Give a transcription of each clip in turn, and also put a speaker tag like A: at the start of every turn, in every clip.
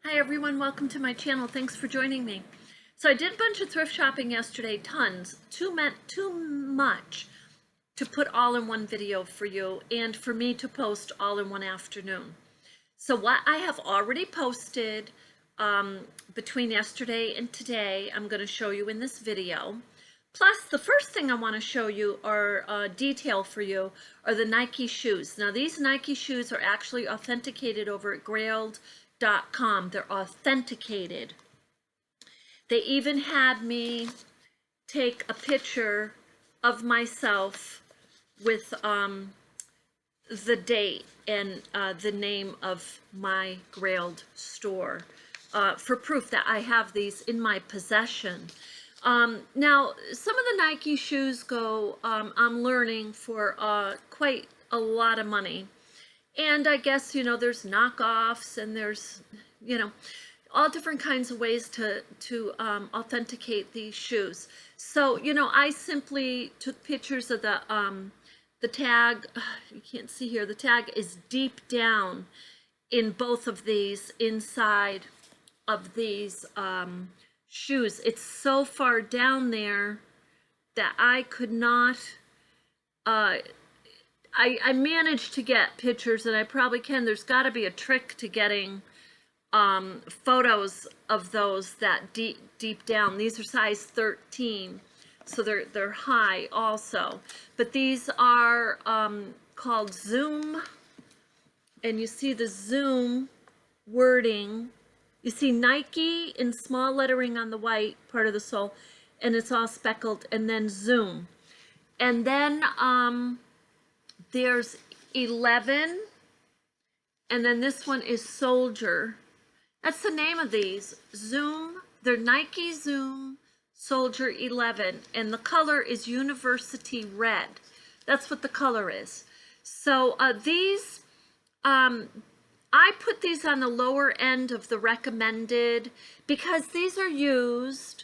A: Hi everyone, welcome to my channel. Thanks for joining me. So I did a bunch of thrift shopping yesterday, tons, too much to put all in one video for you and for me to post all in one afternoon. So what I have already posted between yesterday and today, I'm going to show you in this video. Plus, the first thing I want to show you or detail for you are the Nike shoes. Now, these Nike shoes are actually authenticated over at grailed.com. They're authenticated. They even had me take a picture of myself with the date and the name of my Grailed store for proof that I have these in my possession. Now, some of the Nike shoes go, I'm learning, for quite a lot of money. And I guess, you know, there's knockoffs and there's, you know, all different kinds of ways to authenticate these shoes. So, you know, I simply took pictures of the tag. You can't see here. The tag is deep down in both of these, inside of these shoes. It's so far down there that I could not, I managed to get pictures, and I probably can. There's got to be a trick to getting photos of those that deep down. These are size 13, so they're high also. But these are called Zoom, and you see the Zoom wording. You see Nike in small lettering on the white part of the sole, and it's all speckled, and then Zoom. And then there's 11, and then this one is Soldier. That's the name of these. Zoom. They're Nike Zoom Soldier 11, and the color is University Red. That's what the color is. So these, I put these on the lower end of the recommended because these are used,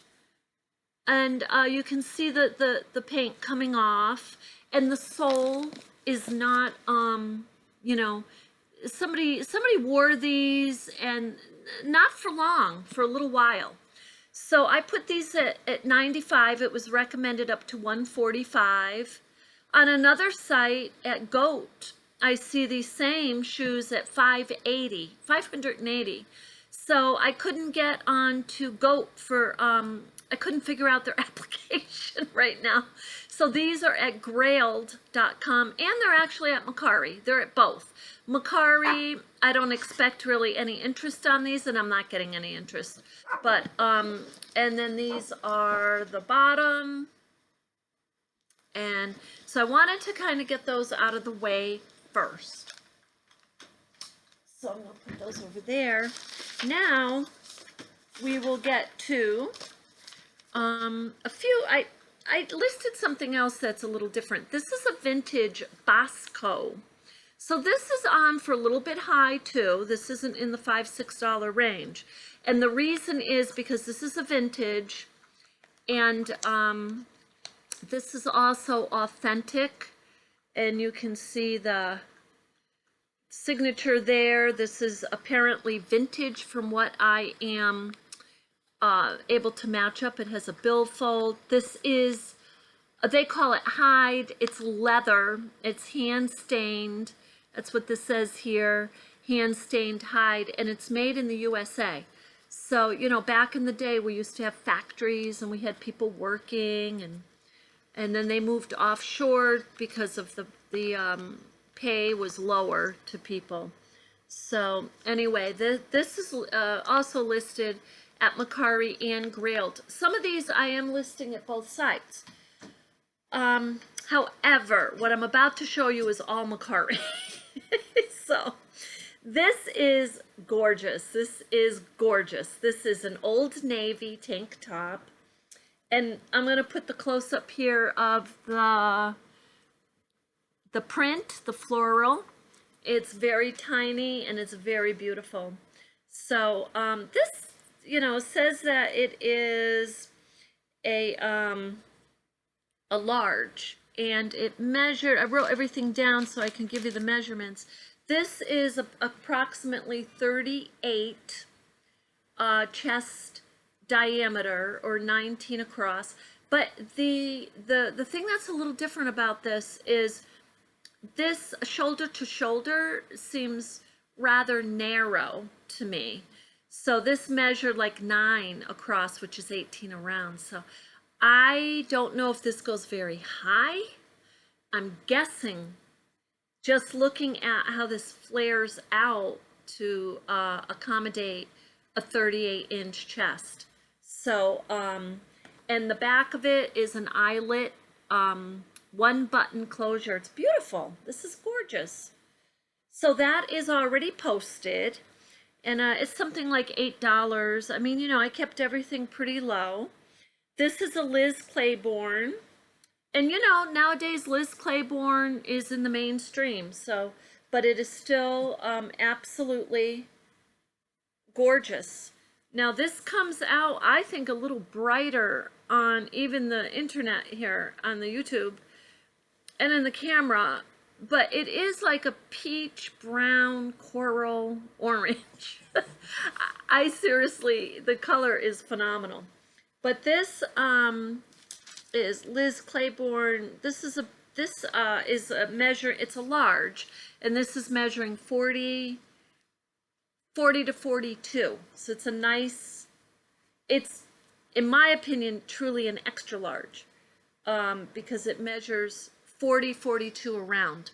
A: and you can see the paint coming off, and the sole is not, you know, somebody wore these, and not for long, for a little while. So I put these at 95. It was recommended up to 145. On another site at Goat, I see these same shoes at 580. So I couldn't get on to Goat for, I couldn't figure out their application right now. So these are at grailed.com, and they're actually at Mercari. They're at both. Mercari, I don't expect really any interest on these, and I'm not getting any interest. But, and then these are the bottom. And so I wanted to kind of get those out of the way first. So I'm going to put those over there. Now we will get to a few. I listed something else that's a little different. This is a vintage Bosco. So this is on for a little bit high too. This isn't in the $5-6 range. And the reason is because this is a vintage, and this is also authentic, and you can see the signature there. This is apparently vintage from what I am able to match up. It has a billfold. This is, they call it hide. It's leather. It's hand stained. That's what this says here, hand stained hide, and it's made in the USA. So, you know, back in the day, we used to have factories, and we had people working, and then they moved offshore because of the pay was lower to people. So anyway, this is also listed at Mercari and Grailed. Some of these I am listing at both sites. However, what I'm about to show you is all Mercari. So this is gorgeous. This is gorgeous. This is an Old Navy tank top. And I'm going to put the close-up here of the print, the floral. It's very tiny, and it's very beautiful. So this, you know, says that it is a large, and it measured, I wrote everything down so I can give you the measurements. This is approximately 38 chest diameter, or 19 across. But the thing that's a little different about this is this shoulder to shoulder seems rather narrow to me. So this measured like 9 across, which is 18 around. So I don't know if this goes very high. I'm guessing, just looking at how this flares out, to accommodate a 38-inch chest. So, and the back of it is an eyelet, one button closure. It's beautiful. This is gorgeous. So that is already posted, and it's something like $8. I mean, you know, I kept everything pretty low. This is a Liz Claiborne, and you know, nowadays Liz Claiborne is in the mainstream, so, but it is still absolutely gorgeous. Now this comes out, I think, a little brighter on even the internet here on the YouTube and in the camera, but it is like a peach, brown, coral, orange. I seriously, the color is phenomenal. But this is Liz Claiborne. This is a measure, it's a large, and this is measuring 40 to 42. So it's a nice, it's, in my opinion, truly an extra large, because it measures 40, 42 around.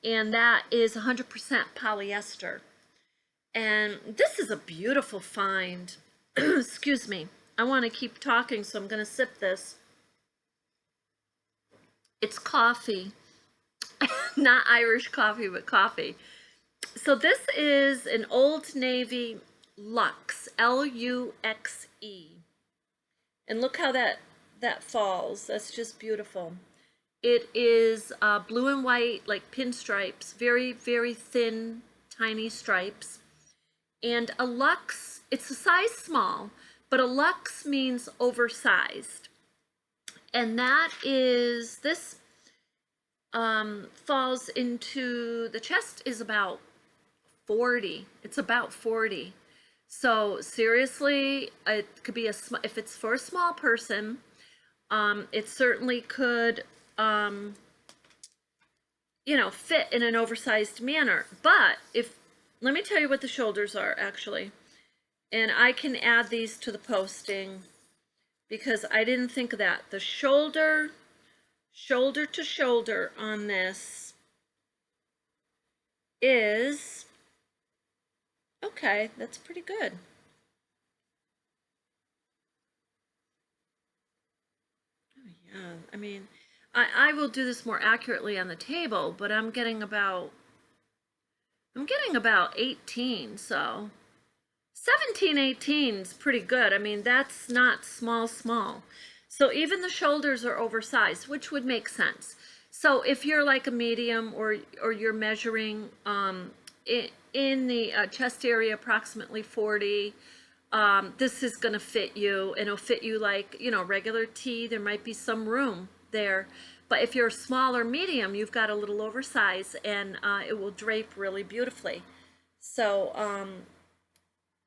A: And that is 100% polyester. And this is a beautiful find. Excuse me. I want to keep talking, so I'm going to sip this. It's coffee. Not Irish coffee, but coffee. So this is an Old Navy Luxe, L-U-X-E. And look how that falls. That's just beautiful. It is blue and white, like pinstripes, very, very thin, tiny stripes. And a luxe, it's a size small, but a luxe means oversized. And that is, this falls into, the chest is about 40. It's about 40. So seriously, it could be if it's for a small person, it certainly could, you know, fit in an oversized manner. But let me tell you what the shoulders are, actually. And I can add these to the posting because I didn't think of that. The shoulder to shoulder on this is, okay, that's pretty good. Oh, yeah, I mean, I will do this more accurately on the table, but I'm getting about 18, so 17, 18 is pretty good. I mean, that's not small. So even the shoulders are oversized, which would make sense. So if you're like a medium, or you're measuring in the chest area approximately 40, this is going to fit you, and it'll fit you like, you know, regular tee. There might be some room there. But if you're a small or medium, you've got a little oversized, and it will drape really beautifully. So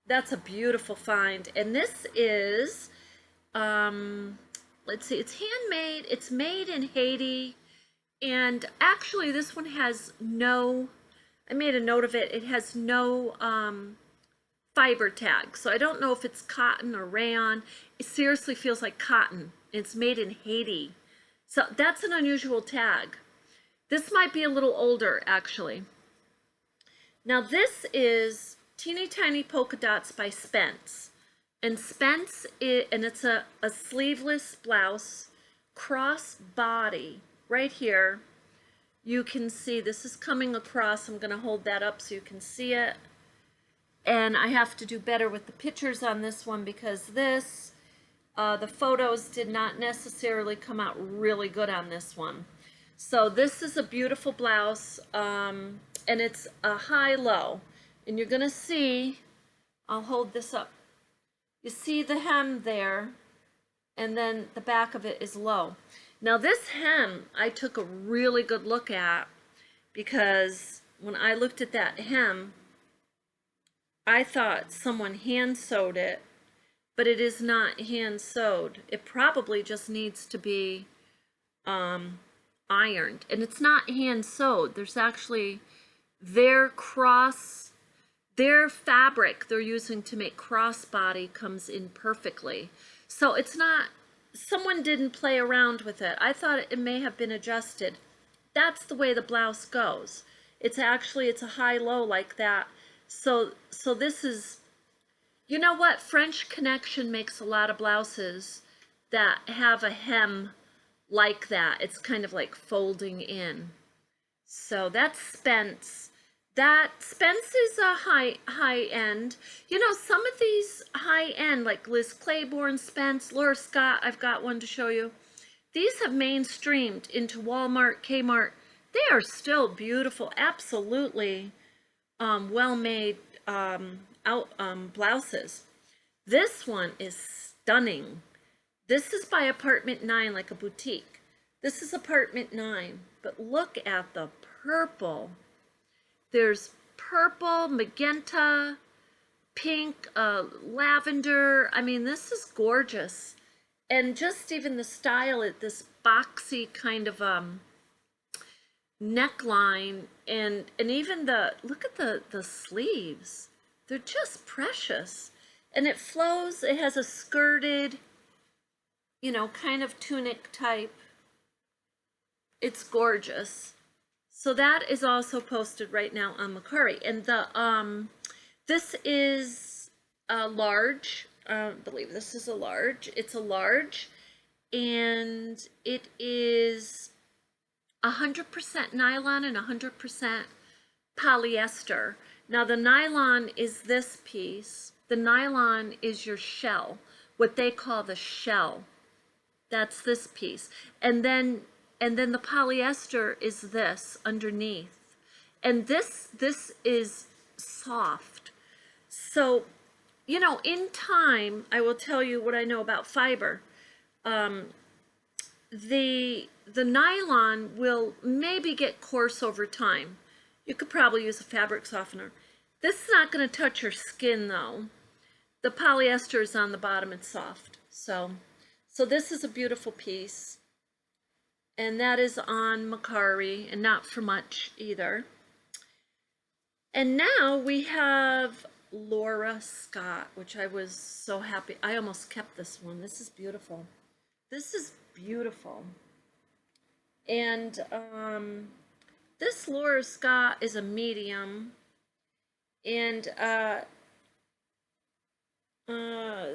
A: that's a beautiful find. And this is, let's see, it's handmade. It's made in Haiti. And actually, this one has no, I made a note of it, it has no fiber tag. So I don't know if it's cotton or rayon. It seriously feels like cotton. It's made in Haiti. So that's an unusual tag. This might be a little older, actually. Now this is Teeny Tiny Polka Dots by Spence. And Spence, and it's a sleeveless blouse, cross body. Right here, you can see this is coming across. I'm going to hold that up so you can see it. And I have to do better with the pictures on this one because this, the photos did not necessarily come out really good on this one. So this is a beautiful blouse, and it's a high-low. And you're going to see, I'll hold this up. You see the hem there, and then the back of it is low. Now this hem, I took a really good look at, because when I looked at that hem, I thought someone hand sewed it, but it is not hand sewed. It probably just needs to be ironed, and it's not hand sewed. There's actually their cross, their fabric they're using to make crossbody comes in perfectly. So it's not, someone didn't play around with it. I thought it may have been adjusted. That's the way the blouse goes. It's actually, it's a high-low like that. So this is, you know what? French Connection makes a lot of blouses that have a hem like that. It's kind of like folding in. So that's Spence. That Spence is a high end. You know, some of these high end, like Liz Claiborne, Spence, laurascott, I've got one to show you. These have mainstreamed into Walmart, Kmart. They are still beautiful, absolutely well-made blouses. This one is stunning. This is by Apartment 9, like a boutique. This is Apartment 9, but look at the purple. There's purple, magenta, pink, lavender. I mean, this is gorgeous. And just even the style, this boxy kind of neckline, and even the, look at the sleeves. They're just precious. And it flows, it has a skirted, you know, kind of tunic type. It's gorgeous. So that is also posted right now on Mercari. And the this is a large, I believe this is a large. It's a large, and it is 100% nylon and 100% polyester. Now the nylon is this piece. The nylon is your shell, what they call the shell. That's this piece. And then the polyester is this underneath. And this is soft. So, you know, in time, I will tell you what I know about fiber. The nylon will maybe get coarse over time. You could probably use a fabric softener. This is not going to touch your skin though. The polyester is on the bottom and soft. So this is a beautiful piece. And that is on Mercari, and not for much either. And now we have laurascott, which I was so happy. I almost kept this one. This is beautiful. This is beautiful. And this laurascott is a medium. And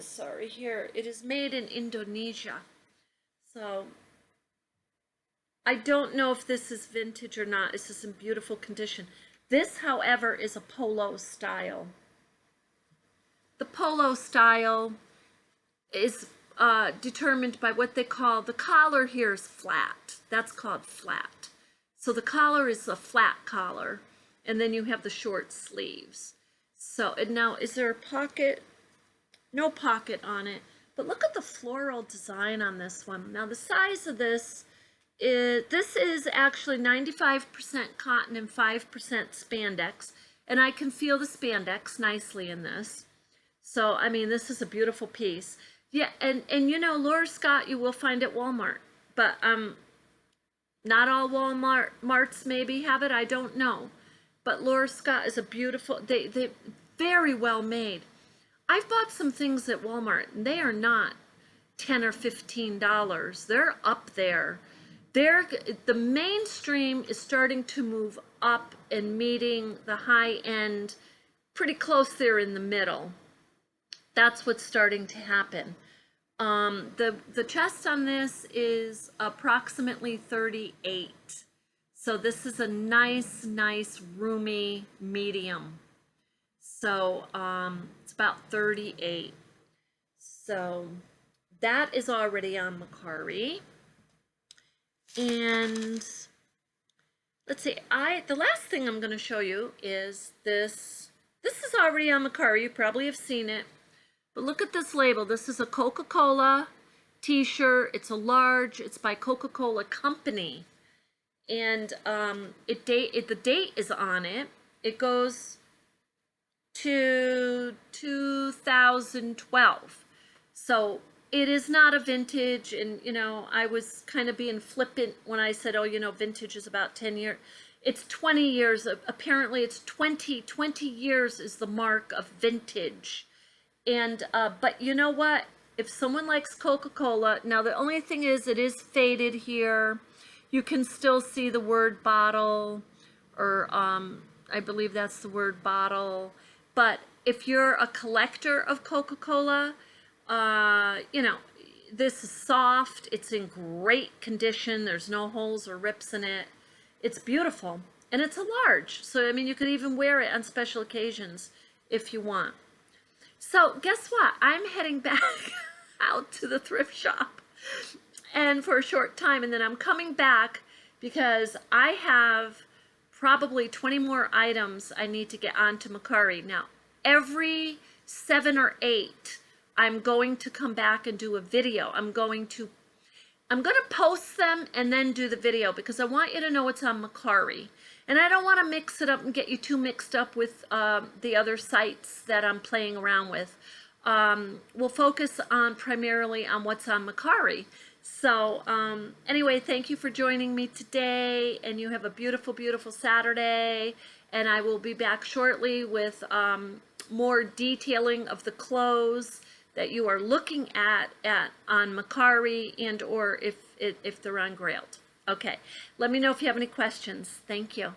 A: sorry, here, it is made in Indonesia. So I don't know if this is vintage or not. This is in beautiful condition. This, however, is a polo style. The polo style is determined by what they call, the collar here is flat. That's called flat. So the collar is a flat collar, and then you have the short sleeves. So, and now, is there a pocket? No pocket on it. But look at the floral design on this one. Now, the size of this is actually 95% cotton and 5% spandex, and I can feel the spandex nicely in this. So, I mean, this is a beautiful piece. Yeah, and you know, laurascott you will find at Walmart, but not all Walmarts maybe have it, I don't know. But laurascott is a beautiful, they very well made. I've bought some things at Walmart, and they are not $10 or $15. They're up there. The mainstream is starting to move up and meeting the high end pretty close there in the middle. That's what's starting to happen. The chest on this is approximately 38. So this is a nice roomy medium. So it's about 38. So that is already on Mercari. And let's see, the last thing I'm going to show you is this. This is already on Mercari. You probably have seen it. But look at this label. This is a Coca-Cola t-shirt. It's a large. It's by Coca-Cola Company. And the date is on it. It goes to 2012. So it is not a vintage, and you know, I was kind of being flippant when I said, oh, you know, vintage is about 10 years. It's 20 years. Apparently it's 20 years is the mark of vintage. And but you know what? If someone likes Coca-Cola, now the only thing is it is faded here. You can still see the word bottle, or I believe that's the word bottle. But if you're a collector of Coca-Cola, you know, this is soft. It's in great condition. There's no holes or rips in it. It's beautiful. And it's a large. So, I mean, you could even wear it on special occasions if you want. So, guess what? I'm heading back out to the thrift shop and for a short time. And then I'm coming back because I have probably 20 more items I need to get onto Mercari. Now, every 7 or 8, I'm going to come back and do a video. I'm going to post them and then do the video because I want you to know it's on Mercari. And I don't want to mix it up and get you too mixed up with the other sites that I'm playing around with. We'll focus on primarily on what's on Mercari. So anyway, thank you for joining me today, and you have a beautiful, beautiful Saturday. And I will be back shortly with more detailing of the clothes that you are looking at on Mercari, and or if they're on Grailed. Okay, let me know if you have any questions. Thank you.